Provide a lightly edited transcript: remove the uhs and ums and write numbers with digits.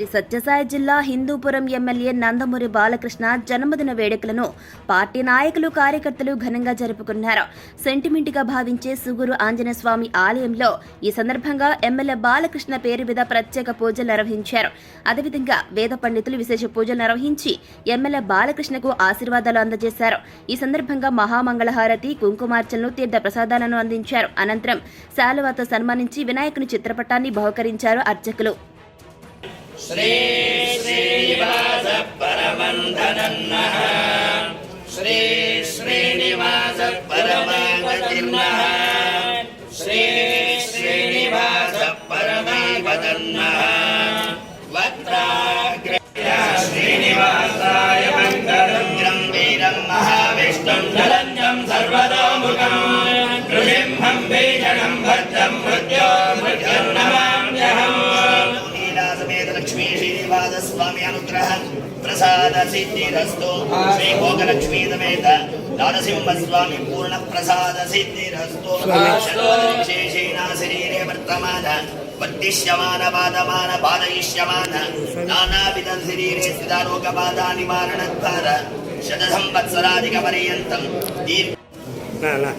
శ్రీ సత్యసాయి జిల్లా హిందూపురం ఎమ్మెల్యే నందమూరి బాలకృష్ణ జన్మదిన వేడుకలను పార్టీ నాయకులు కార్యకర్తలు ఘనంగా జరుపుకున్నారు. సెంటిమెంట్గా భావించే సుగూరు ఆంజనేయ స్వామి ఆలయంలో ఈ సందర్భంగా ఎమ్మెల్యే బాలకృష్ణ పేరు మీద ప్రత్యేక పూజలు నిర్వహించారు. అదేవిధంగా వేద పండితులు విశేష పూజలు నిర్వహించి ఎమ్మెల్యే బాలకృష్ణకు ఆశీర్వాదాలు అందజేశారు. ఈ సందర్భంగా మహామంగళహారతి, కుంకుమార్చనలు, తీర్థ ప్రసాదాలను అందించారు. అనంతరం శాలువాతో సన్మానించి వినాయకుని చిత్రపటాన్ని బహుకరించారు అర్చకులు. श्री श्रीनिवास परमंधनन्नः श्री श्रीनिवास परमागतिर्नः श्री श्रीनिवास परमागतन्नः वक्त्राग्रया श्रीनिवासाय मङ्गलं गम्भीरं महाविष्णुं जलञ्जं सर्वतोमुखं नृसिंहं भीषणं भद्रं मृत्योर्नमाम्यहम् लक्ष्मी श्रीनिवास स्वामी अनुग्रह प्रसाद सिद्धिरस्तु श्री भोगलक्ष्मी समेत नारसिंह स्वामी पूर्ण प्रसाद सिद्धिरस्तु विशेषेण शरीरे वर्तमान वर्तिष्यमान पादमान पादयिष्यमान नानाविध शरीरे स्थितारोगबाधा निवारणद्वार शतसंवत्सराधिक पर्यन्तं వెనక